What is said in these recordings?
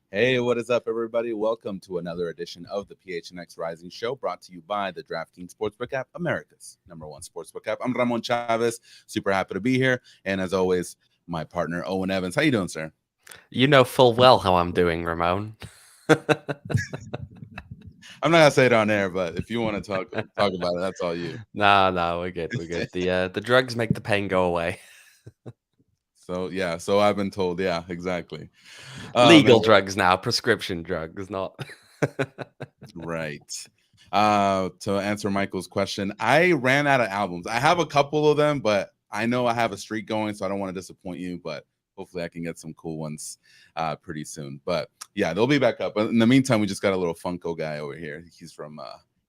Hey, what is up, everybody? Welcome to another edition of the PHNX Rising Show, brought to you by the DraftKings Sportsbook app, America's #1 sportsbook app. I'm Ramon Chavez, super happy to be here, and as always, my partner Owen Evans. How you doing, sir? You know full well how I'm doing, Ramon. I'm not gonna say it on air, but if you want to talk about it, that's all you. No, we're good. The drugs make the pain go away. So I've been told, yeah, exactly. Legal drugs now, prescription drugs, not right. To answer Michael's question, I ran out of albums. I have a couple of them, but I know I have a streak going, so I don't want to disappoint you, but hopefully I can get some cool ones pretty soon. But yeah, they'll be back up. But in the meantime, we just got a little Funko guy over here. He's from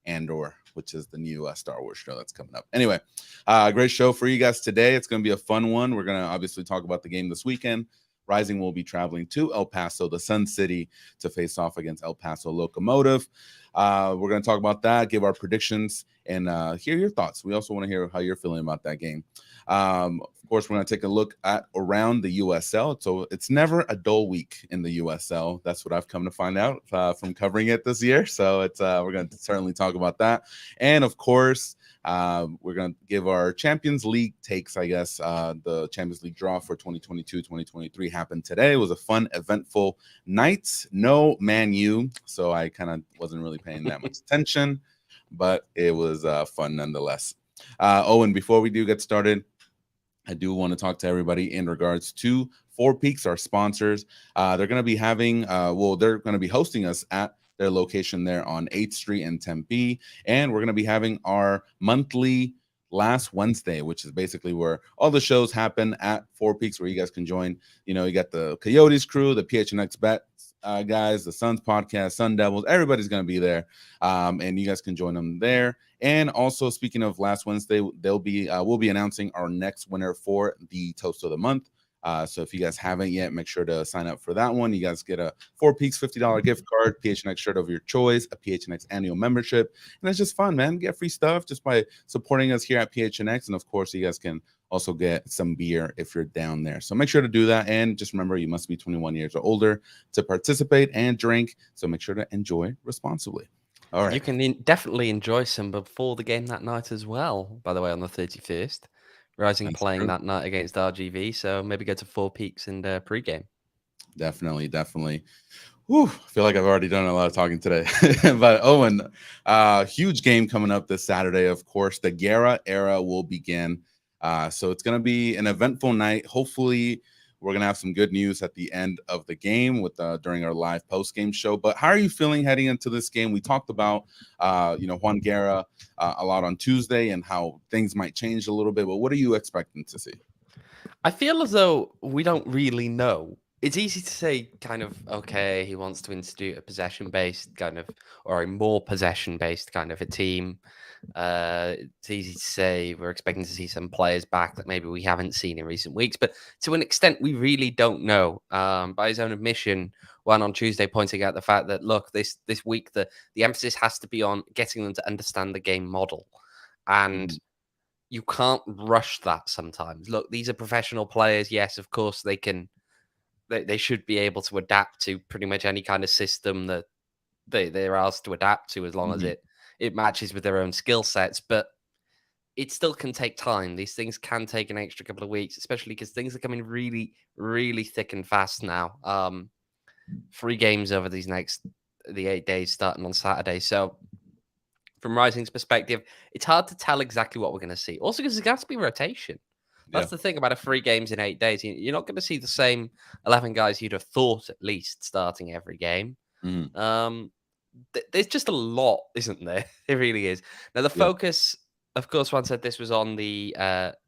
Andor, which is the new Star Wars show that's coming up. Anyway, great show for you guys today. It's going to be a fun one. We're going to obviously talk about the game this weekend. Rising will be traveling to El Paso, the Sun City, to face off against El Paso Locomotive. We're going to talk about that, give our predictions, and hear your thoughts. We also want to hear how you're feeling about that game. Of course, we're going to take a look at around the USL. So it's never a dull week in the USL. That's what I've come to find out from covering it this year. So it's we're going to certainly talk about that. And of course, we're going to give our Champions League takes, I guess. The Champions League draw for 2022-2023 happened today. It was a fun, eventful night. No Man U, so I kind of wasn't really paying that much attention, but it was fun nonetheless. Owen, before we do get started, I do want to talk to everybody in regards to Four Peaks, our sponsors. They're going to be having, they're going to be hosting us at their location there on 8th Street in Tempe. And we're going to be having our monthly last Wednesday, which is basically where all the shows happen at Four Peaks, where you guys can join. You know, you got the Coyotes crew, the PHNX Bets guys, the Suns podcast, Sun Devils. Everybody's going to be there. And you guys can join them there. And also, speaking of last Wednesday, we'll be announcing our next winner for the Toast of the Month. So if you guys haven't yet, make sure to sign up for that one. You guys get a Four Peaks $50 gift card, PHNX shirt of your choice, a PHNX annual membership. And it's just fun, man. Get free stuff just by supporting us here at PHNX. And of course, you guys can also get some beer if you're down there. So make sure to do that. And just remember, you must be 21 years or older to participate and drink. So make sure to enjoy responsibly. All right. You can definitely enjoy some before the game that night as well, by the way, on the 31st. Rising That's playing true. that night against RGV, so maybe go to Four Peaks and pregame. Definitely. Whew, I feel like I've already done a lot of talking today. But Owen, huge game coming up this Saturday, of course. The Guerra Era will begin. So it's going to be an eventful night. Hopefully, we're going to have some good news at the end of the game with during our live post-game show. But how are you feeling heading into this game? We talked about, Juan Guerra a lot on Tuesday and how things might change a little bit. But what are you expecting to see? I feel as though we don't really know. It's easy to say kind of, okay, he wants to institute a possession-based kind of, or a more possession-based kind of a team. It's easy to say we're expecting to see some players back that maybe we haven't seen in recent weeks, but to an extent, we really don't know. By his own admission, Juan on Tuesday pointing out the fact that, look, this week, the emphasis has to be on getting them to understand the game model. And you can't rush that sometimes. Look, these are professional players. Yes, of course, they should be able to adapt to pretty much any kind of system that they're asked to adapt to, as long as it matches with their own skill sets. But it still can take time. These things can take an extra couple of weeks, especially because things are coming really, really thick and fast now. 3 games over the 8 days starting on Saturday. So from Rising's perspective, it's hard to tell exactly what we're going to see. Also, because there's got to be rotation. That's the thing about 3 games in 8 days. You're not going to see the same 11 guys you'd have thought at least starting every game. There's just a lot, isn't there? It really is. Now, the focus Of course, Juan said this was on the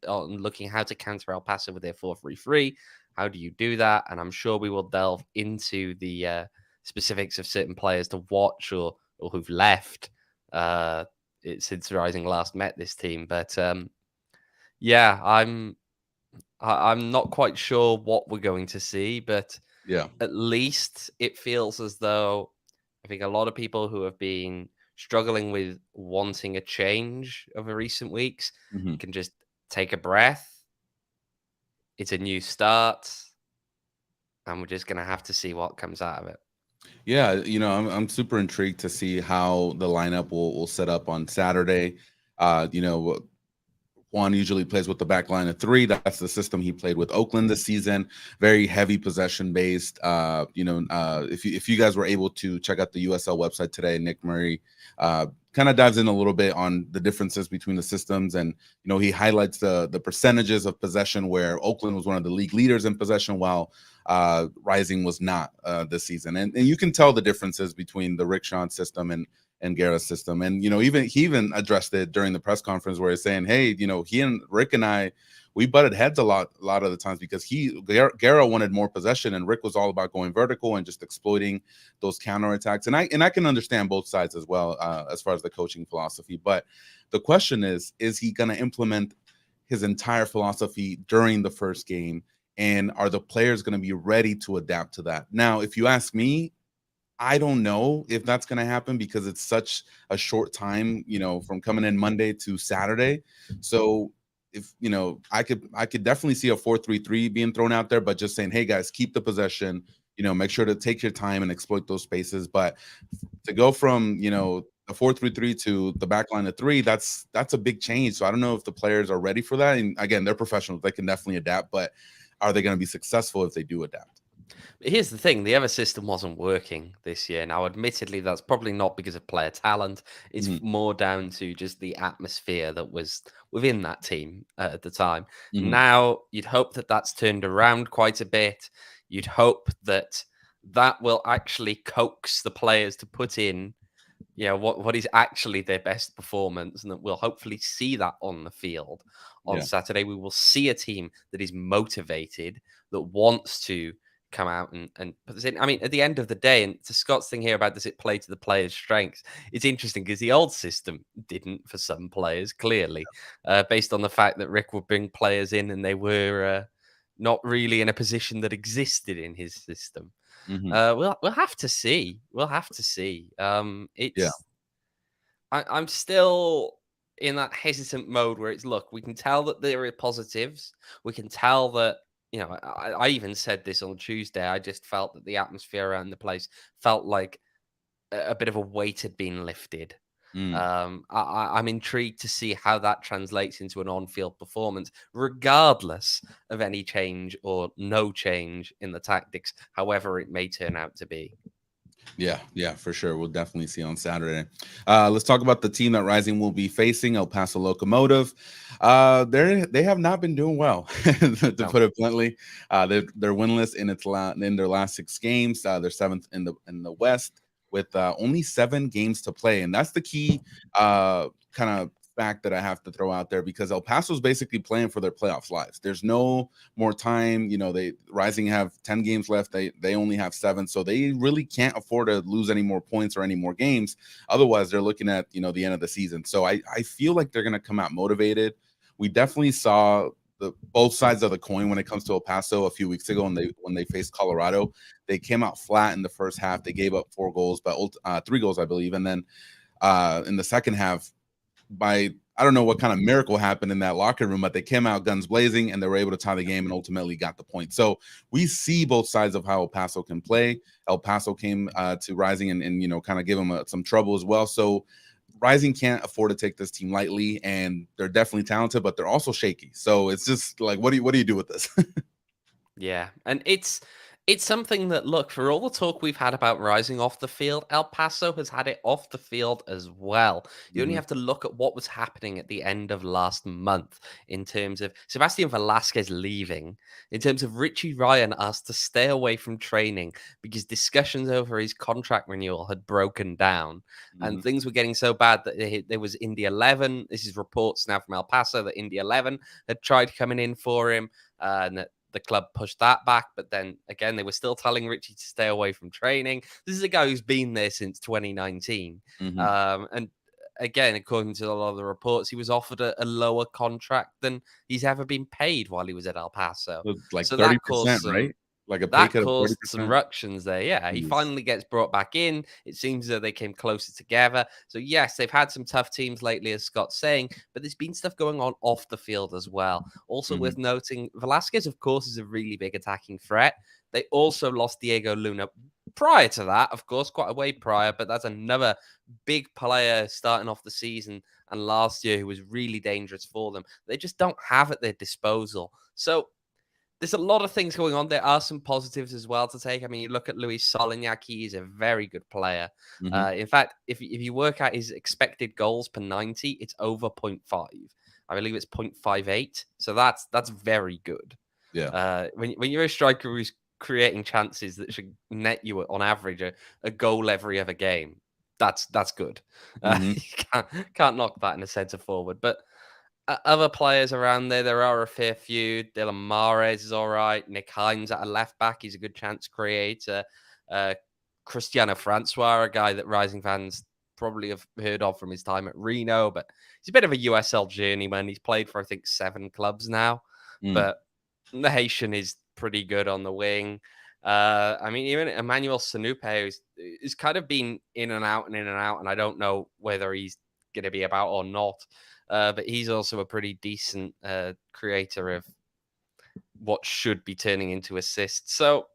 on looking how to counter El Paso with their 4-3-3. How do you do that? And I'm sure we will delve into the specifics of certain players to watch or who've left since Rising last met this team. But yeah, I'm not quite sure what we're going to see, but Yeah. at least it feels as though I think a lot of people who have been struggling with wanting a change over recent weeks Hmm. can just take a breath. It's a new start, and we're just going to have to see what comes out of it. Yeah, I'm super intrigued to see how the lineup will set up on Saturday. Juan usually plays with the back line of three. That's the system he played with Oakland this season. Very heavy possession based. If you guys were able to check out the USL website today, Nick Murray kind of dives in a little bit on the differences between the systems, and he highlights the percentages of possession where Oakland was one of the league leaders in possession, while Rising was not this season, and you can tell the differences between the Rick Sean system and Guerra's system. And he even addressed it during the press conference where he's saying, hey, he and Rick and I, we butted heads a lot of the times because Guerra wanted more possession and Rick was all about going vertical and just exploiting those counterattacks. And I can understand both sides as well, as far as the coaching philosophy. But the question is he going to implement his entire philosophy during the first game? And are the players going to be ready to adapt to that? Now, if you ask me, I don't know if that's going to happen because it's such a short time, from coming in Monday to Saturday. So if, I could definitely see a 4-3-3 being thrown out there, but just saying, hey guys, keep the possession, make sure to take your time and exploit those spaces. But to go from, a 4-3-3 to the back line of three, that's a big change. So I don't know if the players are ready for that. And again, they're professionals. They can definitely adapt, but are they going to be successful if they do adapt? Here's the thing, the other system wasn't working this year. Now, admittedly, that's probably not because of player talent. It's Mm-hmm. more down to just the atmosphere that was within that team at the time. Mm-hmm. Now, you'd hope that that's turned around quite a bit. You'd hope that that will actually coax the players to put in, what is actually their best performance, and that we'll hopefully see that on the field on Saturday. We will see a team that is motivated, that wants to come out and put this in. I mean, at the end of the day, and to Scott's thing here about does it play to the players' strengths, it's interesting because the old system didn't for some players, clearly, based on the fact that Rick would bring players in and they were not really in a position that existed in his system. Mm-hmm. We'll have to see. We'll have to see. Yeah. I'm still in that hesitant mode where it's look, we can tell that there are positives. We can tell that, I even said this on Tuesday. I just felt that the atmosphere around the place felt like a bit of a weight had been lifted. Mm. I'm intrigued to see how that translates into an on-field performance, regardless of any change or no change in the tactics, however it may turn out to be. Yeah, for sure. We'll definitely see on Saturday. Let's talk about the team that Rising will be facing, El Paso Locomotive. They have not been doing well, to put it bluntly. They're winless in their last 6 games. They're 7th in the West with only 7 games to play, and that's the key kind of fact that I have to throw out there, because El Paso's basically playing for their playoffs lives. There's no more time. They Rising have 10 games left. They only have 7, so they really can't afford to lose any more points or any more games. Otherwise, they're looking at the end of the season. So I feel like they're going to come out motivated. We definitely saw both sides of the coin when it comes to El Paso a few weeks ago when they faced Colorado. They came out flat in the first half. They gave up 4 goals, but 3 goals, I believe, and then in the second half, I don't know what kind of miracle happened in that locker room, but they came out guns blazing and they were able to tie the game and ultimately got the point. So we see both sides of how El Paso can play. El Paso came to Rising and kind of give them some trouble as well. So Rising can't afford to take this team lightly, and they're definitely talented, but they're also shaky. So it's just like, what do you do with this? Yeah, and it's It's something that, look, for all the talk we've had about rising off the field, El Paso has had it off the field as well. You only Hmm. have to look at what was happening at the end of last month in terms of Sebastian Velasquez leaving, in terms of Richie Ryan asked to stay away from training because discussions over his contract renewal had broken down and Hmm. things were getting so bad that there was Indy 11. This is reports now from El Paso that Indy 11 had tried coming in for him and that the club pushed that back, but then again, they were still telling Richie to stay away from training. This is a guy who's been there since 2019. Hmm. And again, according to a lot of the reports, he was offered a lower contract than he's ever been paid while he was at El Paso. Like So that caused 30%, right? Like a pay that cut of caused some 30%. ructions there. Yeah, he Jeez. finally gets brought back in. It seems that they came closer together. So, yes, they've had some tough teams lately, as Scott's saying, but there's been stuff going on off the field as well. Also, Hmm. worth noting, Velasquez, of course, is a really big attacking threat. They also lost Diego Luna prior to that, of course, quite a way prior, but that's another big player starting off the season and last year who was really dangerous for them. They just don't have at their disposal. So, there's a lot of things going on. There are some positives as well to take. I mean, you look at Luis Solignac, he is a very good player. Hmm. In fact, if you work out his expected goals per 90, it's over 0.5. I believe it's 0.58. So that's very good. Yeah. When you're a striker who's creating chances that should net you on average a goal every other game, that's good. Hmm. You can't knock that in a centre forward. But other players around there, there are a fair few. Dylan Mahrez is all right. Nick Hines at a left back, he's a good chance creator. Cristiano Francois, a guy that Rising fans probably have heard of from his time at Reno, but he's a bit of a USL journeyman. He's played for, I think, 7 clubs now, Mm. but the Haitian is pretty good on the wing. I mean, even Emmanuel Sanupe is kind of been in and out and in and out, and I don't know whether he's going to be about or not. But he's also a pretty decent creator of what should be turning into assists. So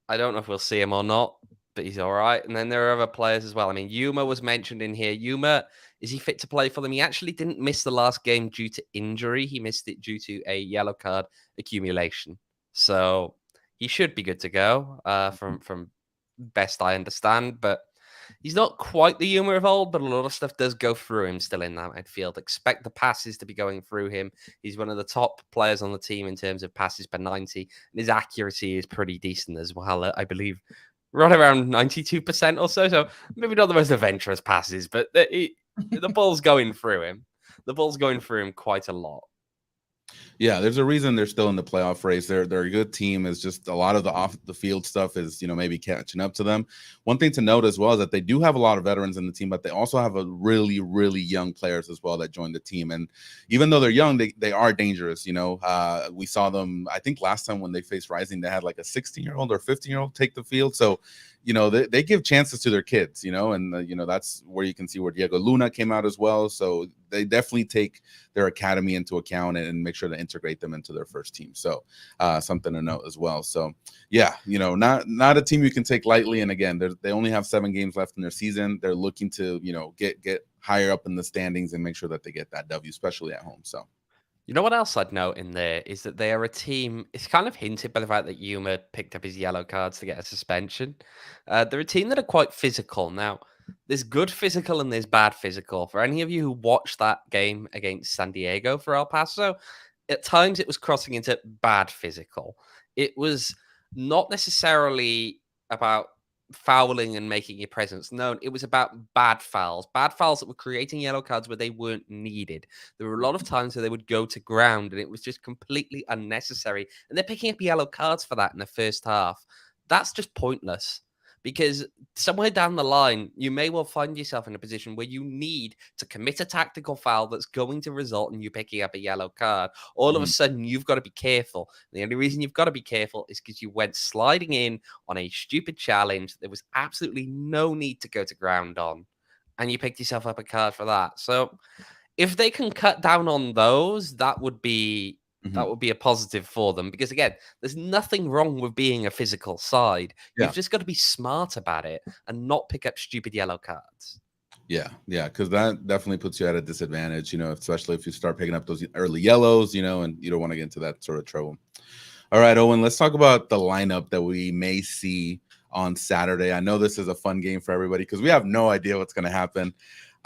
I don't know if we'll see him or not, but he's all right. And then there are other players as well. I mean, Yuma was mentioned in here. Yuma, is he fit to play for them? He actually didn't miss the last game due to injury. He missed it due to a yellow card accumulation. So he should be good to go from best I understand. But he's not quite the Yuma of old, but a lot of stuff does go through him still in that midfield. Expect the passes to be going through him. He's one of the top players on the team in terms of passes per 90. And his accuracy is pretty decent as well. I believe right around 92% or so. So maybe not the most adventurous passes, but the ball's going through him. The ball's going through him quite a lot. Yeah, there's a reason they're still in the playoff race. They're a good team. It's just a lot of the off the field stuff is, maybe catching up to them. One thing to note as well is that they do have a lot of veterans in the team, but they also have a really, really young players as well that joined the team. And even though they're young, they are dangerous. We saw them, I think last time when they faced Rising, they had like a 16-year-old or 15-year-old take the field. So, they give chances to their kids, and that's where you can see where Diego Luna came out as well. So they definitely take their academy into account and make sure to integrate them into their first team. So something to note as well. So yeah, not a team you can take lightly. And again, they only have 7 games left in their season. They're looking to, get higher up in the standings and make sure that they get that W, especially at home. So. You know what else I'd note in there is that they are a team. It's kind of hinted by the fact that Yuma picked up his yellow cards to get a suspension. They're a team that are quite physical. Now, there's good physical and there's bad physical. For any of you who watched that game against San Diego for El Paso, at times it was crossing into bad physical. It was not necessarily about fouling and making your presence known. It was about bad fouls that were creating yellow cards where they weren't needed. There were a lot of times where they would go to ground and it was just completely unnecessary. And they're picking up yellow cards for that in the first half. That's just pointless because somewhere down the line, you may well find yourself in a position where you need to commit a tactical foul that's going to result in you picking up a yellow card. All of a sudden, you've got to be careful. And the only reason you've got to be careful is because you went sliding in on a stupid challenge. There was absolutely no need to go to ground on. And you picked yourself up a card for that. So if they can cut down on those, that would be a positive for them because again, there's nothing wrong with being a physical side. Yeah. You've just got to be smart about it and not pick up stupid yellow cards. Yeah, because that definitely puts you at a disadvantage, especially if you start picking up those early yellows, and you don't want to get into that sort of trouble. All right, Owen, let's talk about the lineup that we may see on Saturday. I know this is a fun game for everybody because we have no idea what's going to happen.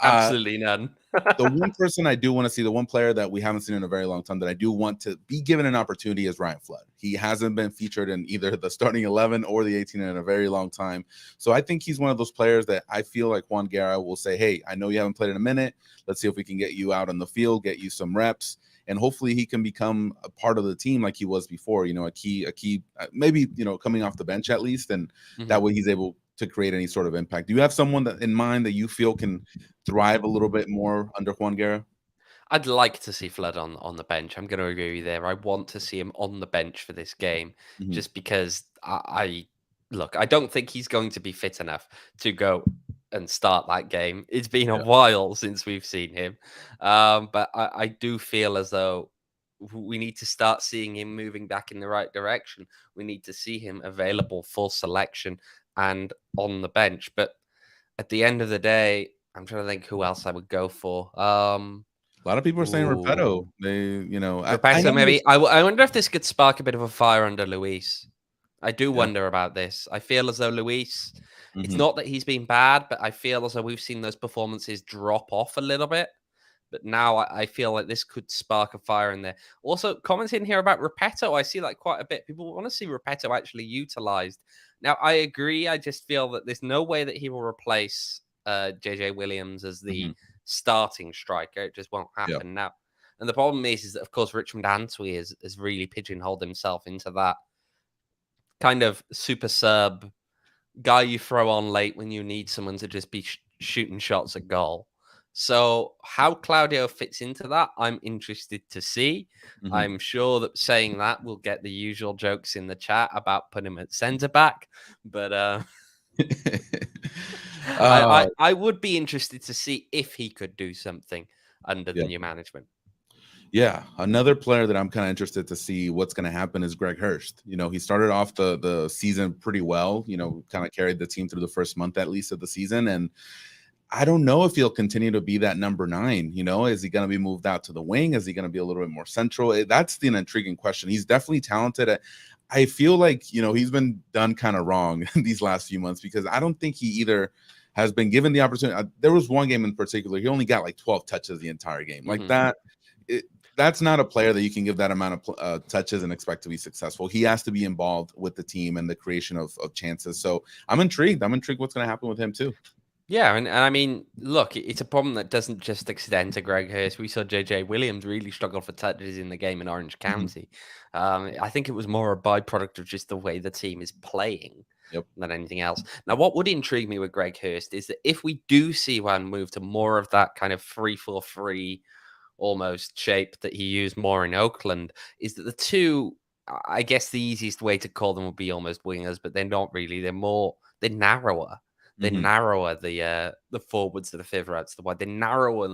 Absolutely none. The one person I do want to see, the one player that we haven't seen in a very long time that I do want to be given an opportunity is Ryan Flood. He hasn't been featured in either the starting 11 or the 18 in a very long time. So I think he's one of those players that I feel like Juan Guerra will say, hey, I know you haven't played in a minute. Let's see if we can get you out on the field, get you some reps. And hopefully he can become a part of the team like he was before, a key, maybe, coming off the bench at least. And that way he's able to create any sort of impact. Do you have someone that in mind that you feel can thrive a little bit more under Juan Guerra? I'd like to see Flood on the bench. I'm going to agree with you there. I want to see him on the bench for this game, just because I look. I don't think he's going to be fit enough to go and start that game. It's been a while since we've seen him, but I do feel as though we need to start seeing him moving back in the right direction. We need to see him available for selection and on the bench. But at the end of the day, I'm trying to think who else I would go for. A lot of people are saying Repetto. I Repetto, know maybe. I wonder if this could spark a bit of a fire under Luis. I do wonder about this. I feel as though Luis, it's not that he's been bad, but I feel as though we've seen those performances drop off a little bit. But now I feel like this could spark a fire in there. Also, commenting here about Repetto, I see like quite a bit. People want to see Repetto actually utilized. Now, I agree. I just feel that there's no way that he will replace JJ Williams as the starting striker. It just won't happen now. And the problem is that, of course, Richmond Antwi has really pigeonholed himself into that kind of super sub guy you throw on late when you need someone to just be shooting shots at goal. So how Claudio fits into that, I'm interested to see. I'm sure that saying that will get the usual jokes in the chat about putting him at centre back, but I would be interested to see if he could do something under the new management. Yeah, another player that I'm kind of interested to see what's going to happen is Greg Hurst. He started off the season pretty well, kind of carried the team through the first month at least of the season. And I don't know if he'll continue to be that number 9. Is he going to be moved out to the wing? Is he going to be a little bit more central? That's an intriguing question. He's definitely talented. I feel like, he's been done kind of wrong these last few months because I don't think he either has been given the opportunity. There was one game in particular. He only got like 12 touches the entire game. Like that. That's not a player that you can give that amount of touches and expect to be successful. He has to be involved with the team and the creation of chances. So I'm intrigued. what's going to happen with him too. Yeah, and I mean, look, it's a problem that doesn't just extend to Greg Hurst. We saw JJ Williams really struggle for touches in the game in Orange County. I think it was more a byproduct of just the way the team is playing than anything else. Now, what would intrigue me with Greg Hurst is that if we do see one move to more of that kind of 3-4-3 almost shape that he used more in Oakland, is that the two, I guess the easiest way to call them would be almost wingers, but they're not really. They're narrower. They're narrower, the forwards to the further out to the wide. They're narrower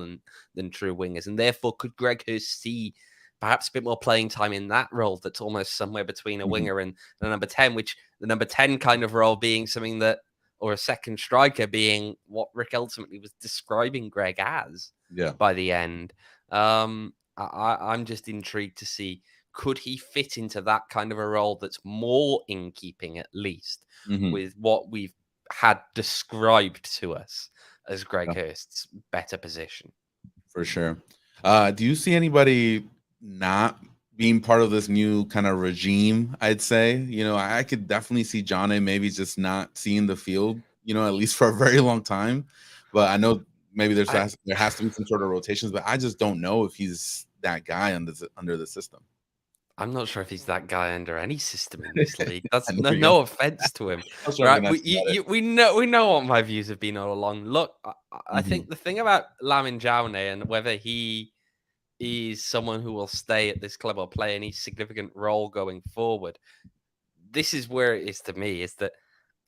than true wingers. And therefore, could Greg Hurst see perhaps a bit more playing time in that role that's almost somewhere between a winger and the number 10, which the number 10 kind of role being something that, or a second striker being what Rick ultimately was describing Greg as by the end. I'm just intrigued to see, could he fit into that kind of a role that's more in keeping, at least, with what we've had described to us as Greg Hurst's better position? For sure. Do you see anybody not being part of this new kind of regime? I'd say, I could definitely see Johnny maybe just not seeing the field, at least for a very long time. But I know maybe there has to be some sort of rotations, but I just don't know if he's that guy under the system. I'm not sure if he's that guy under any system in this league. That's no offense to him. Right? We know what my views have been all along. Look, I think the thing about Lamin Jaune and whether he is someone who will stay at this club or play any significant role going forward, this is where it is to me, is that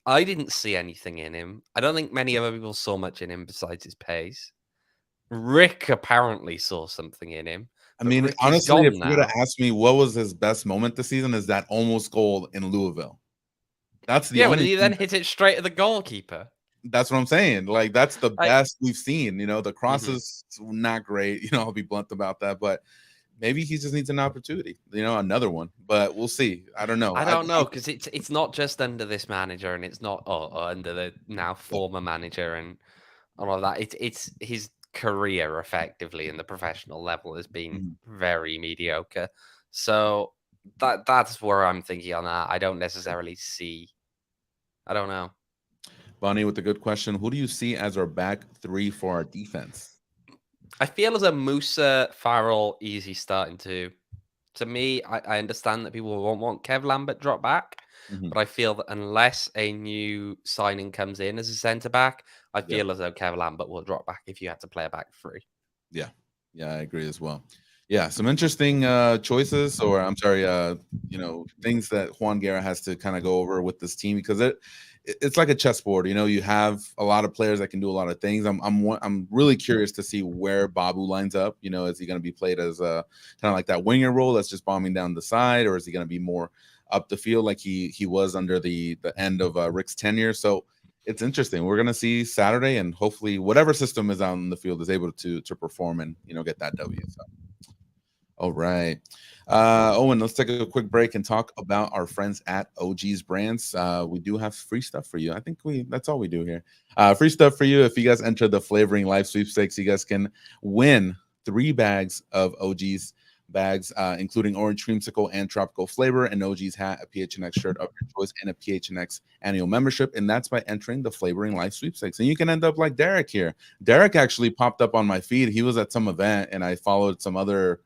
I didn't see anything in him. I don't think many other people saw much in him besides his pace. Rick apparently saw something in him. I mean, honestly, if you were to ask me what was his best moment this season, is that almost goal in Louisville. That's the only. When he then hit it straight at the goalkeeper. That's what I'm saying. Like, that's the best we've seen. The cross is not great. I'll be blunt about that. But maybe he just needs an opportunity, another one. But we'll see. I don't know. I don't know, because it's not just under this manager, and it's not under the now former manager and all of that. It's his career effectively in the professional level has been Mhm. very mediocre. So that's where I'm thinking on that. I don't necessarily see. I don't know. Bonnie with a good question. Who do you see as our back three for our defense? I feel as a Musa, Farrell, easy starting to. To me, I understand that people won't want Kev Lambert drop back, Mhm. but I feel that unless a new signing comes in as a centre back, I Yeah. feel as though Kev Lambert will drop back if you had to play a back three. Yeah. Yeah, I agree as well. Yeah, some interesting choices, or I'm sorry, things that Juan Guerra has to kind of go over with this team, because it's like a chessboard. You have a lot of players that can do a lot of things. I'm really curious to see where Babu lines up. Is he going to be played as a kind of like that winger role that's just bombing down the side, or is he going to be more up the field like he was under the end of Rick's tenure? So it's interesting. We're gonna see Saturday, and hopefully, whatever system is out in the field is able to perform and get that W. So, all right, Owen, let's take a quick break and talk about our friends at OG's Brands. We do have free stuff for you. I think that's all we do here. Free stuff for you. If you guys enter the Flavoring Life Sweepstakes, you guys can win 3 bags of OG's bags, including orange creamsicle and tropical flavor, an OG's hat, a PHNX shirt of your choice, and a PHNX annual membership. And that's by entering the Flavoring Life Sweepstakes. And you can end up like Derek here. Derek actually popped up on my feed. He was at some event, and I followed some other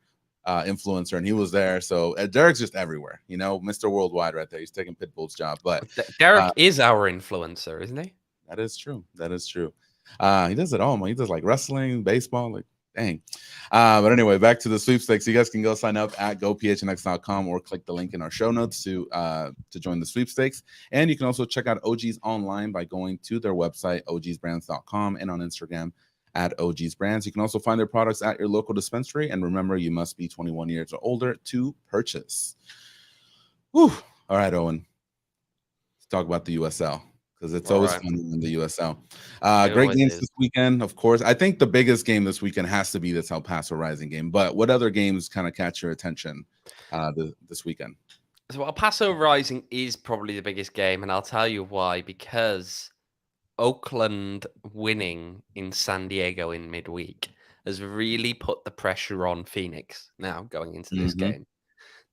influencer, and he was there. So Derek's just everywhere, Mr. Worldwide right there. He's taking Pitbull's job. But Derek is our influencer, isn't he? that is true. That is true. He does it all, man. He does like wrestling, baseball, like dang. But anyway, back to the sweepstakes. You guys can go sign up at gophnx.com or click the link in our show notes to join the sweepstakes. And you can also check out OG's online by going to their website, ogsbrands.com, and on Instagram at OG's Brands. You can also find their products at your local dispensary. And remember, you must be 21 years or older to purchase. Whew. All right, Owen. Let's talk about the USL, because it's always fun in the USL. Great games this weekend, of course. I think the biggest game this weekend has to be this El Paso Rising game. But what other games kind of catch your attention this weekend? So El Paso Rising is probably the biggest game, and I'll tell you why. Because Oakland winning in San Diego in midweek has really put the pressure on Phoenix now going into this game.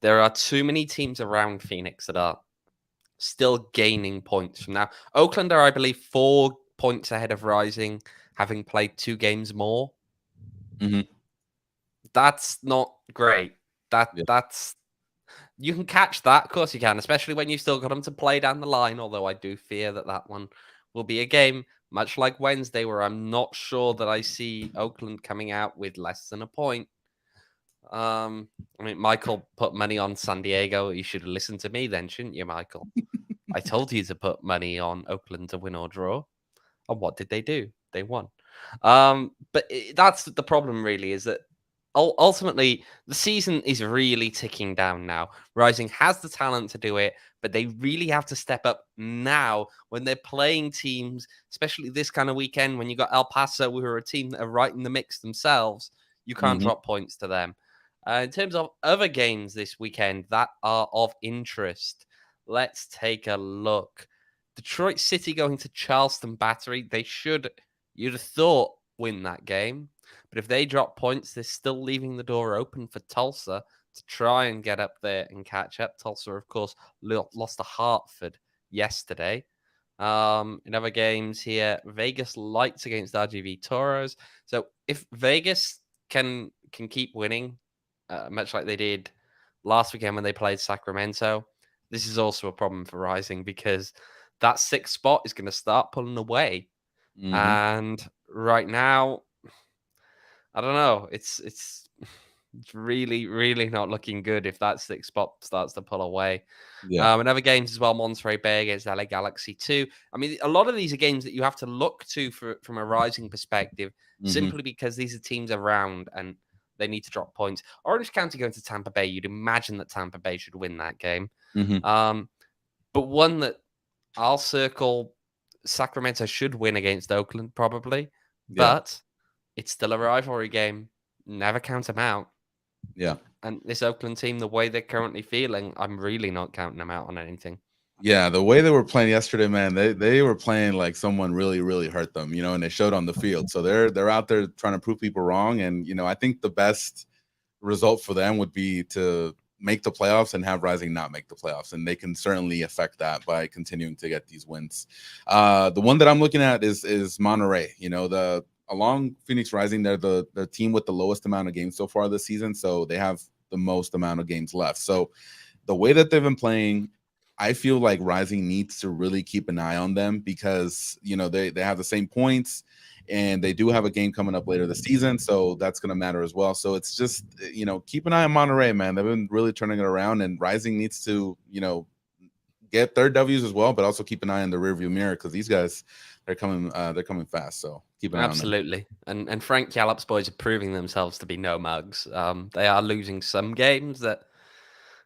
There are too many teams around Phoenix that are still gaining points from now. Oakland are, I believe, 4 points ahead of Rising, having played 2 games more. That's not great. That's you can catch that, of course you can, especially when you've still got them to play down the line. Although I do fear that one will be a game much like Wednesday, where I'm not sure that I see Oakland coming out with less than a point. I mean, Michael put money on San Diego. You should have listened to me then, shouldn't you, Michael? I told you to put money on Oakland to win or draw. And what did they do? They won. But that's the problem, really, is that ultimately the season is really ticking down now. Rising has the talent to do it, but they really have to step up now when they're playing teams, especially this kind of weekend when you got El Paso, who are a team that are right in the mix themselves. You can't drop points to them. In terms of other games this weekend that are of interest, let's take a look. Detroit City going to Charleston Battery. They should, you'd have thought, win that game. But if they drop points, they're still leaving the door open for Tulsa to try and get up there and catch up. Tulsa, of course, lost to Hartford yesterday. In other games here, Vegas Lights against RGV Toros. So if Vegas can keep winning, much like they did last weekend when they played Sacramento, this is also a problem for Rising, because that 6th spot is going to start pulling away. And right now, I don't know. It's really, really not looking good if that 6th spot starts to pull away. Yeah. In other games as well, Monterey Bay against LA Galaxy 2. I mean, a lot of these are games that you have to look to from a Rising perspective, simply because these are teams around and they need to drop points. Orange County going to Tampa Bay. You'd imagine that Tampa Bay should win that game. But one that I'll circle, Sacramento should win against Oakland, probably. But it's still a rivalry game. Never count them out. Yeah. And this Oakland team, the way they're currently feeling, I'm really not counting them out on anything. Yeah, the way they were playing yesterday, man, they were playing like someone really, really hurt them, and they showed on the field. So they're out there trying to prove people wrong. And I think the best result for them would be to make the playoffs and have Rising not make the playoffs. And they can certainly affect that by continuing to get these wins. The one that I'm looking at is Monterey. The along Phoenix Rising, they're the team with the lowest amount of games so far this season. So they have the most amount of games left. So the way that they've been playing, I feel like Rising needs to really keep an eye on them because they have the same points and they do have a game coming up later this season, so that's going to matter as well. So it's just keep an eye on Monterey, man. They've been really turning it around, and Rising needs to get their W's as well, but also keep an eye on the rearview mirror because these guys they're coming fast. So keep an eye on them. Absolutely. And Frank Gallup's boys are proving themselves to be no mugs. They are losing some games that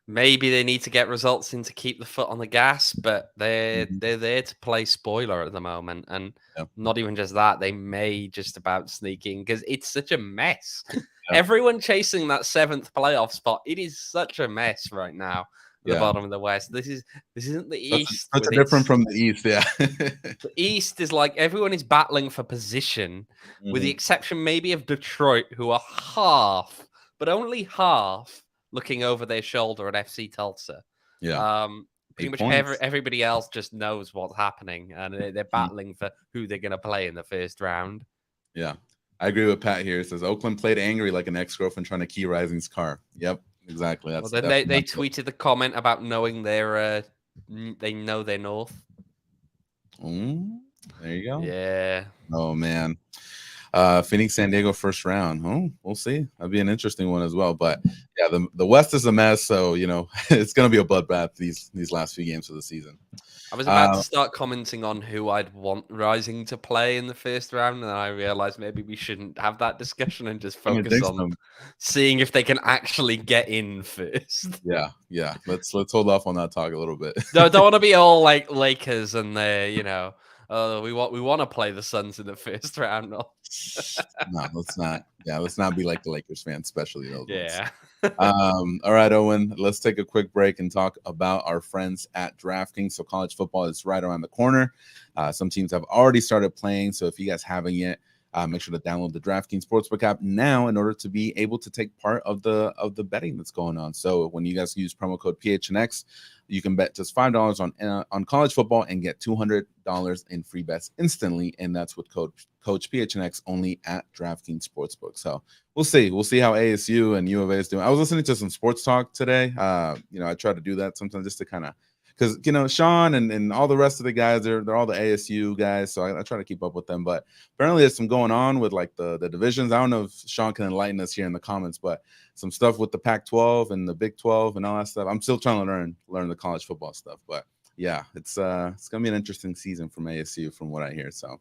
maybe they need to get results in to keep the foot on the gas, but they're there to play spoiler at the moment. And not even just that, they may just about sneak in because it's such a mess. Everyone chasing that 7th playoff spot. It is such a mess right now at the bottom of the West. This isn't the East. That's different from the East, yeah. The East is like everyone is battling for position, with the exception maybe of Detroit, who are half, but only half, looking over their shoulder at FC Tulsa. Yeah. Pretty much everybody else just knows what's happening, and they're battling for who they're going to play in the first round. Yeah. I agree with Pat here. It says Oakland played angry like an ex-girlfriend trying to key Rising's car. Yep, exactly. That's well, then they tweeted the comment about knowing they know their north. There you go. Yeah. Oh man. Phoenix, San Diego, first round. Oh, we'll see. That'd be an interesting one as well. But yeah, the West is a mess, so it's gonna be a bloodbath these last few games of the season. I was about to start commenting on who I'd want Rising to play in the first round, and I realized maybe we shouldn't have that discussion and just focus on seeing if they can actually get in first. Yeah. Let's hold off on that talk a little bit. No, don't want to be all like Lakers and they're we want to play the Suns in the first round. No, let's not. Yeah, let's not be like the Lakers fans, especially those ones. All right, Owen, let's take a quick break and talk about our friends at DraftKings. So college football is right around the corner. Some teams have already started playing. So if you guys haven't yet, make sure to download the DraftKings Sportsbook app now in order to be able to take part of the betting that's going on. So when you guys use promo code PHNX, you can bet just $5 on college football and get $200 in free bets instantly, and that's with Coach PHNX only at DraftKings Sportsbook. So we'll see how ASU and U of A is doing. I was listening to some sports talk today. I try to do that sometimes just to kind of because Sean and all the rest of the guys, they're all the ASU guys, so I try to keep up with them. But apparently there's some going on with like the divisions. I don't know if Sean can enlighten us here in the comments, but some stuff with the Pac-12 and the Big 12 and all that stuff. I'm still trying to learn the college football stuff, but yeah, it's gonna be an interesting season from ASU from what I hear. So,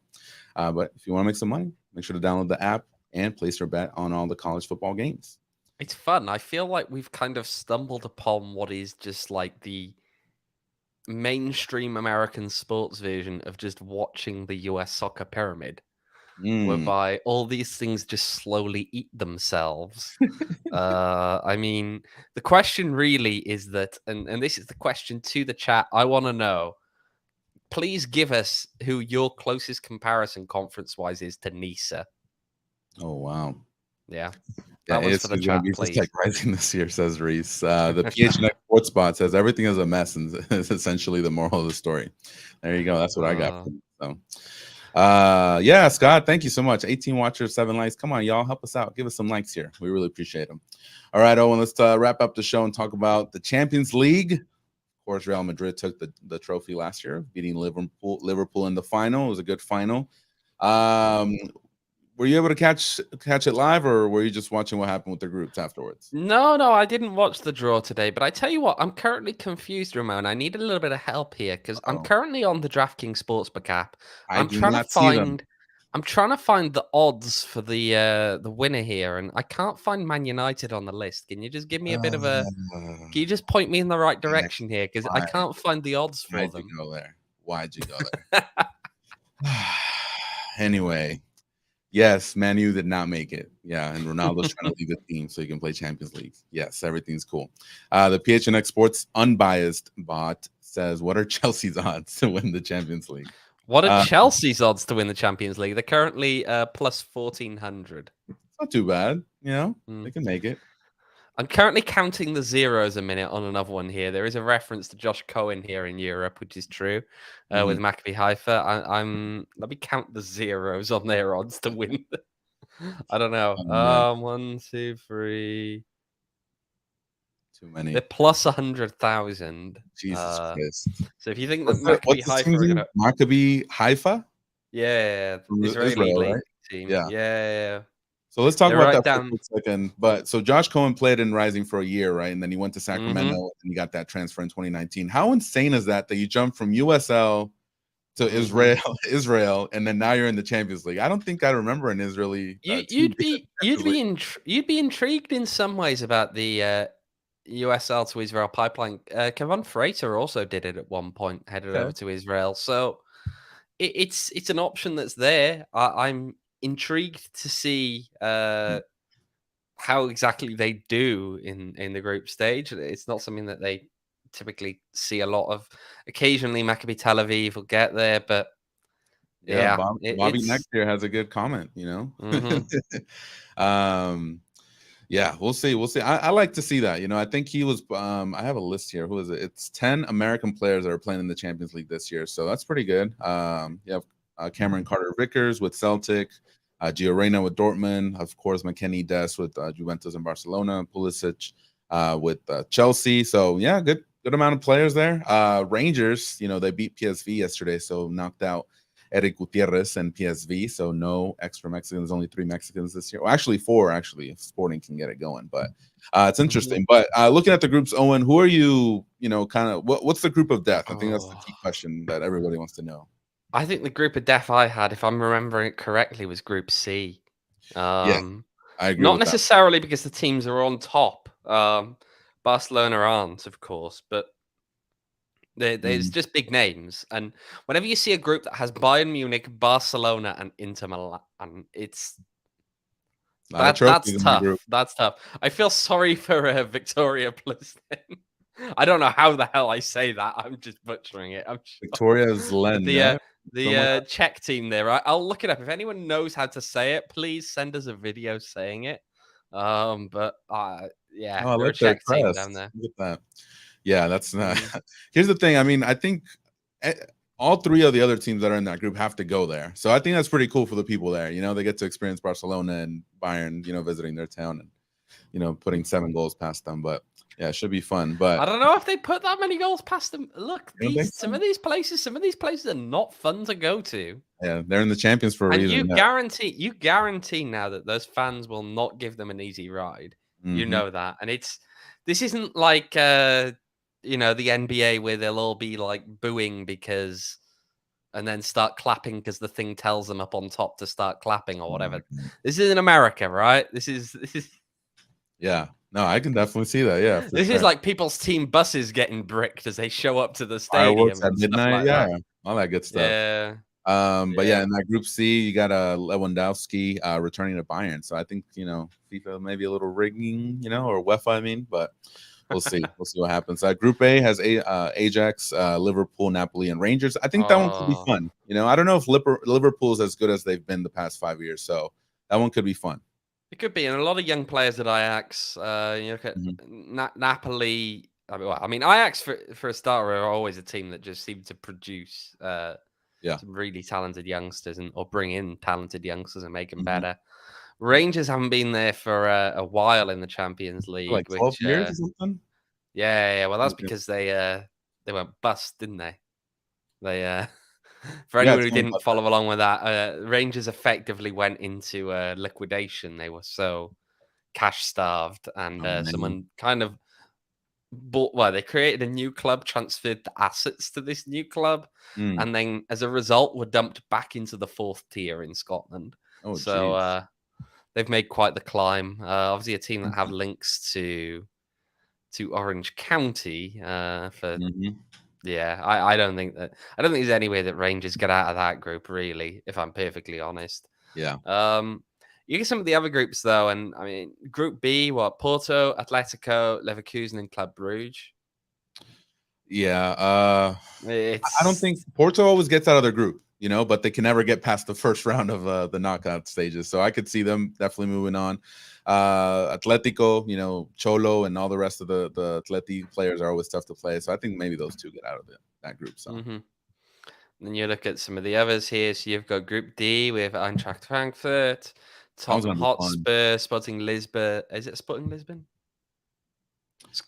but if you want to make some money, make sure to download the app and place your bet on all the college football games. It's fun. I feel like we've kind of stumbled upon what is just like the mainstream American sports version of just watching the US soccer pyramid, whereby all these things just slowly eat themselves. I mean, the question really is that, and this is the question to the chat, I want to know, please give us who your closest comparison conference-wise is to NISA. Oh, wow. Yeah. That one's for the chat, please. Just Rising this year, says Reese. The PHNX Sports Spot says everything is a mess, and is essentially the moral of the story. There you go. That's what I got. So, yeah, Scott, thank you so much. 18 watchers, 7 likes. Come on, y'all, help us out. Give us some likes here. We really appreciate them. All right, Owen, let's wrap up the show and talk about the Champions League. Of course, Real Madrid took the trophy last year, beating Liverpool in the final. It was a good final. Were you able to catch it live, or were you just watching what happened with the groups afterwards? No, I didn't watch the draw today. But I tell you what, I'm currently confused, Ramon. I need a little bit of help here because I'm currently on the DraftKings Sportsbook app. I'm trying to find the odds for the winner here, and I can't find Man United on the list. Can you just give me a bit of a? Can you just point me in the right direction here? Because I can't find the odds for them. Why'd you go there? Why'd you go there? Anyway. Yes, Man U did not make it. Yeah, and Ronaldo's trying to leave the team so he can play Champions League. Yes, everything's cool. The PHNX Sports unbiased bot says, "What are Chelsea's odds to win the Champions League?" What are Uh, Chelsea's odds to win the Champions League? They're currently plus 1,400. it's not too bad. Hmm. They can make it. I'm currently counting the zeros a minute on another one here. There is a reference to Josh Cohen here in Europe, which is true, with Mhm. Maccabi Haifa. Let me count the zeros on their odds to win. I don't know. Oh, man, 1, 2, 3. too They're many. plus 100,000. Jesus Christ. So if you think that What's Maccabi the Haifa team's are name? gonna, Maccabi Haifa yeah, from Israeli Israel, league right? team, Yeah. yeah. So let's talk They're about right that for a down. quick second. But so Josh Cohen played in Rising for a year, right? And then he went to Sacramento Mm-hmm. and he got that transfer in 2019. How insane is that you jumped from USL to Mm-hmm. Israel, and then now you're in the Champions League? I don't think I remember an Israeli You, team you'd being in be the Champions League. you'd be intrigued in some ways about the USL to Israel pipeline. Kevin Frater also did it at one point, headed over Okay. to Israel. So it's an option that's there. I'm intrigued to see how exactly they do in the group stage. It's not something that they typically see a lot of. Occasionally, Maccabi Tel Aviv will get there, but Yeah, yeah, Bobby it's. next year has a good comment, Mm-hmm. um, yeah, we'll see. We'll see. I like to see that. I think he was. I have a list here. Who is it? It's 10 American players that are playing in the Champions League this year, so that's pretty good. You have Cameron Carter Vickers with Celtic, Gio Reyna with Dortmund, of course, McKennie Des with Juventus and Barcelona, Pulisic with Chelsea. So yeah, good amount of players there. Rangers, they beat PSV yesterday, so knocked out Eric Gutierrez and PSV. So no extra Mexicans, only 3 Mexicans this year. Well, actually 4, actually, if Sporting can get it going. But it's interesting. But looking at the groups, Owen, who are you, kind of, what's the group of death? I think that's the Oh, key question that everybody wants to know. I think the group of death I had, if I'm remembering it correctly, was Group C. Yeah, Um, I agree Not with that. necessarily because the teams are on top. Barcelona aren't, of course, but there's Mm, just big names. And whenever you see a group that has Bayern Munich, Barcelona, and Inter Milan, it's a lot of that's trophies in that group. tough. That's tough. I feel sorry for Victoria Plzen. I don't know how the hell I say that. I'm just butchering it. I'm sure. Victoria But Zlen, the Czech team there, I'll look it up. If anyone knows how to say it, please send us a video saying it. But yeah, I they're a like their Czech team down crest. there. Look at that. Yeah, that's not. Mhm. Here's the thing. I mean, I think eh, all 3 of the other teams that are in that group have to go there. So I think that's pretty cool for the people there. They get to experience Barcelona and Bayern, visiting their town and putting 7 goals past them. But yeah, it should be fun. I But don't know if they put that many goals past them. Look, you don't think some so? of these places are not fun to go to. Yeah, they're in the champions for a And reason. you guarantee now that those fans will not give them an easy ride. You Hmm. know that. And this isn't like the NBA where they'll all be like booing because and then start clapping because the thing tells them up on top to start clapping or Oh my whatever. God. This is in America, right? This is Yeah, no, I can definitely see that. Yeah, for this is sure. like people's team buses getting bricked as they show up to the Fireworks stadium at and stuff midnight. like Yeah, that. all that good stuff. Yeah. But yeah, Yeah. in that group C, you got Lewandowski returning to Bayern. So I think FIFA maybe a little rigging, or UEFA, I mean, but we'll see. We'll see what happens. Group A has Ajax, Liverpool, Napoli, and Rangers. I think that one could be Oh. fun. I don't know if Liverpool's as good as they've been the past 5 years, so that one could be fun. It could be, and a lot of young players at Ajax. You look at Mhm. Napoli. I mean, Ajax for a starter are always a team that just seem to produce Yeah. some really talented youngsters or bring in talented youngsters and make them Mhm. better. Rangers haven't been there for a while in the Champions For like League, 12 which years or something. yeah. Well, that's Okay. because they went bust, didn't they? They for Yeah, anyone it's who going didn't about that. follow along with that, Rangers effectively went into liquidation. They were so cash starved, and Oh man. someone kind of bought. Well, they created a new club, transferred the assets to this new club, Mm. and then as a result, were dumped back into the 4th tier in Scotland. Oh So geez. they've made quite the climb. Obviously, a team that have Mhm. links to Orange County for. Mhm. Yeah, I don't think there's any way that Rangers get out of that group, really, if I'm perfectly honest. Yeah. You get some of the other groups though, and I mean, Group B, what Porto, Atletico, Leverkusen, and Club Brugge. Yeah. I don't think It's Porto always gets out of their group, but they can never get past the first round of the knockout stages. So I could see them definitely moving on. Atletico, Cholo, and all the rest of the Atleti players are always tough to play. So I think maybe those two get out of that group. So. Then you look at some of the others here. So you've got Group D with Eintracht Frankfurt, Sounds Tottenham gonna be fun. Hotspur, Sporting Lisbon. Is it Sporting Lisbon?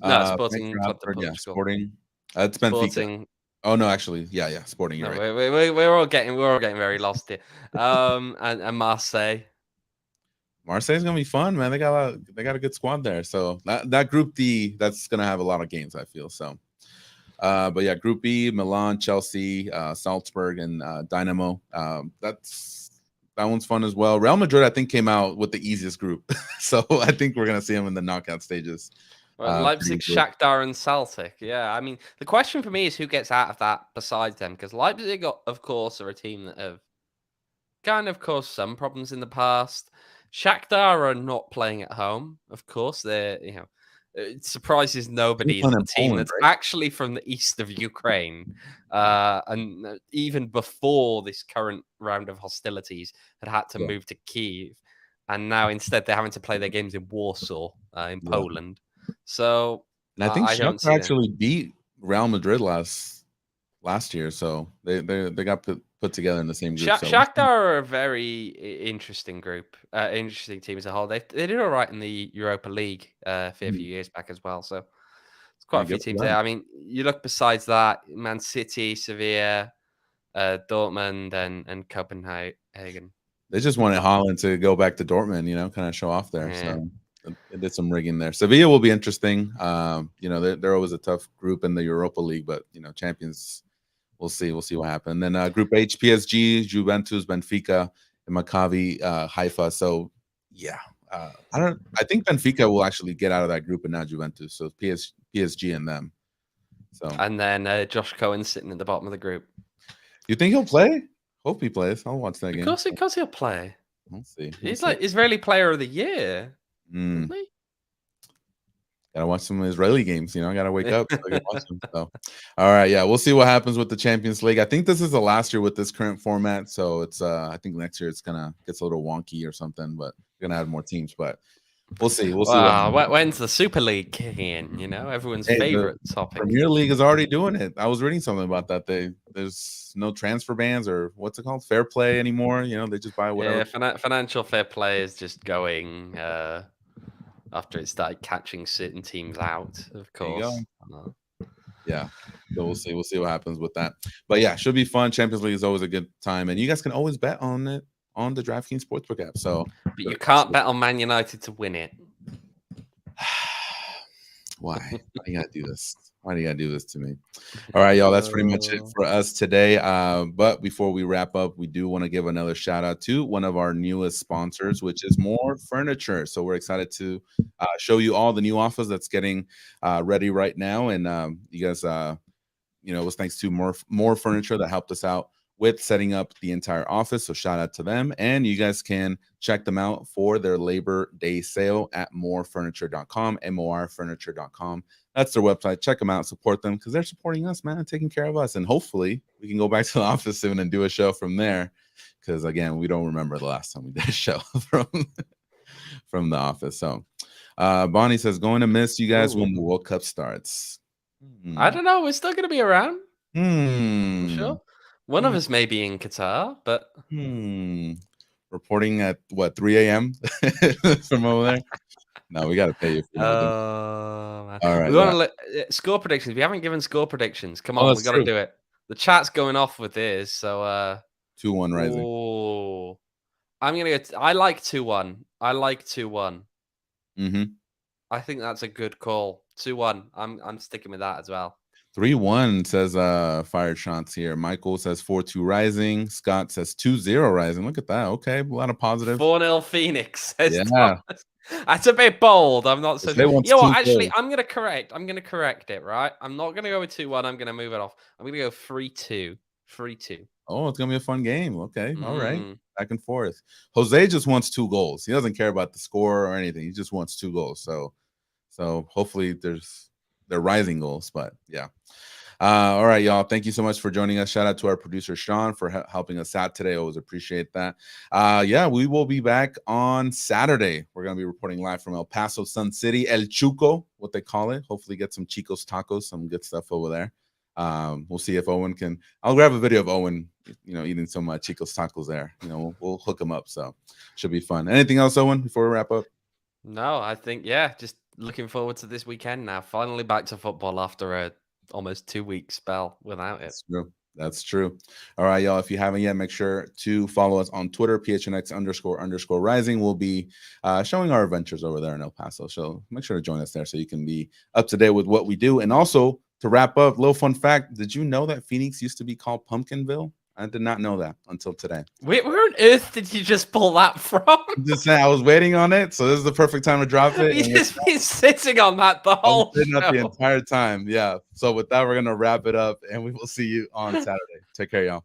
No, Thanks Sporting for Club de Hartford, yeah, Portugal. Sporting. It's Benfica. Sporting. Oh no, actually, yeah, Sporting. You're No, right. we're all getting very lost here. And Marseille. Marseille's gonna be fun, man. They got a good squad there. So that Group D, that's gonna have a lot of games, I feel. So, but yeah, Group B, Milan, Chelsea, Salzburg, and Dynamo. That one's fun as well. Real Madrid, I think, came out with the easiest group, so I think we're gonna see them in the knockout stages. Well, Leipzig, Shakhtar, and Celtic. Yeah, I mean, the question for me is who gets out of that besides them, because Leipzig, of course, are a team that have kind of caused some problems in the past. Shakhtar are not playing at home, of course. It surprises nobody. It's the team that's actually from the east of Ukraine, and even before this current round of hostilities, had to move to Kyiv, and now instead they're having to play their games in Warsaw, in Poland. So, and I think Shakhtar actually beat Real Madrid last year, so they got put together in the same group. Shakhtar are a very interesting group, interesting team as a whole. They did all right in the Europa League a few years back as well. So it's quite a few teams there. I mean, you look besides that, Man City, Sevilla, Dortmund, and Copenhagen. They just wanted Haaland to go back to Dortmund, kind of show off there. Yeah. So they did some rigging there. Sevilla will be interesting. They're always a tough group in the Europa League, but champions. We'll see what happens. Then Group H, PSG, Juventus, Benfica, and Maccabi Haifa. So yeah, I think Benfica will actually get out of that group and not Juventus. So PSG and them. So and then Josh Cohen sitting at the bottom of the group. You think he'll play? Hope he plays. I'll watch that game. Of course he'll play. We'll see. He's like Israeli Player of the Year. Isn't he? Gotta watch some Israeli games, I gotta wake up so I can watch them. So, all right, yeah, we'll see what happens with the Champions League. I think this is the last year with this current format, so it's I think next year it's gets a little wonky or something, but we're gonna add more teams. But we'll see. We'll see. When's the Super League kicking in? Everyone's favorite topic. Premier League is already doing it. I was reading something about that. There's no transfer bans or what's it called, fair play anymore. They just buy whatever. Yeah, financial fair play is just going. After it started catching certain teams out, of course. Yeah. So we'll see. We'll see what happens with that. But yeah, should be fun. Champions League is always a good time. And you guys can always bet on it on the DraftKings Sportsbook app. So but you can't bet on Man United to win it. Why? Why do you gotta do this? Why do you gotta do this to me? All right, y'all. That's pretty much it for us today. But before we wrap up, we do want to give another shout out to one of our newest sponsors, which is More Furniture. So we're excited to show you all the new offers that's getting ready right now. And you guys, it was thanks to More Furniture that helped us out with setting up the entire office. So shout out to them. And you guys can check them out for their Labor Day sale at morefurniture.com, morfurniture.com. That's their website. Check them out, support them, because they're supporting us, man, and taking care of us. And hopefully we can go back to the office soon and do a show from there. Because again, we don't remember the last time we did a show from the office. So Bonnie says, going to miss you guys when the World Cup starts. I don't know. We're still going to be around. I'm sure. One of us may be in Qatar, but reporting at 3 a.m. from over there. No, we got to pay you. All right. We want to score predictions. We haven't given score predictions. Come on, we got to do it. The chat's going off with this, so 2-1 Rising. Oh, I'm gonna go. I like 2-1. I like 2-1. I think that's a good call. 2-1. I'm sticking with that as well. 3-1 says Fire Shots here. Michael says 4-2 Rising. Scott says 2-0 Rising. Look at that. Okay, a lot of positive. 4-0 Phoenix. Says Thomas. That's a bit bold. I'm not so. Actually, I'm gonna correct. I'm gonna correct it. Right. I'm not gonna go with 2-1. I'm gonna move it off. I'm gonna go 3-2 3-2. Oh, it's gonna be a fun game. Okay, all right, Mm. back and forth. Jose just wants 2 goals. He doesn't care about the score or anything. He just wants 2 goals. So hopefully they're rising goals. But yeah. All right, y'all. Thank you so much for joining us. Shout out to our producer Sean for helping us out today. Always appreciate that. Yeah, we will be back on Saturday. We're gonna be reporting live from El Paso, Sun City, El Chuco, what they call it. Hopefully, get some Chicos tacos, some good stuff over there. We'll see if Owen can. I'll grab a video of Owen, eating some Chicos tacos there. We'll hook him up. So should be fun. Anything else, Owen, before we wrap up? No, I think just looking forward to this weekend now. Finally back to football after a almost 2-week spell without it. That's true. That's true. All right, y'all. If you haven't yet, make sure to follow us on Twitter, PHNX__rising. We'll be showing our adventures over there in El Paso. So make sure to join us there so you can be up to date with what we do. And also, to wrap up, little fun fact: did you know that Phoenix used to be called Pumpkinville? I did not know that until today. Where on earth did you just pull that from? I'm just saying, I was waiting on it, so this is the perfect time to drop it. You've just been sitting on that the whole sitting up the show. entire time. Yeah. So with that, we're gonna wrap it up, and we will see you on Saturday. Take care, y'all.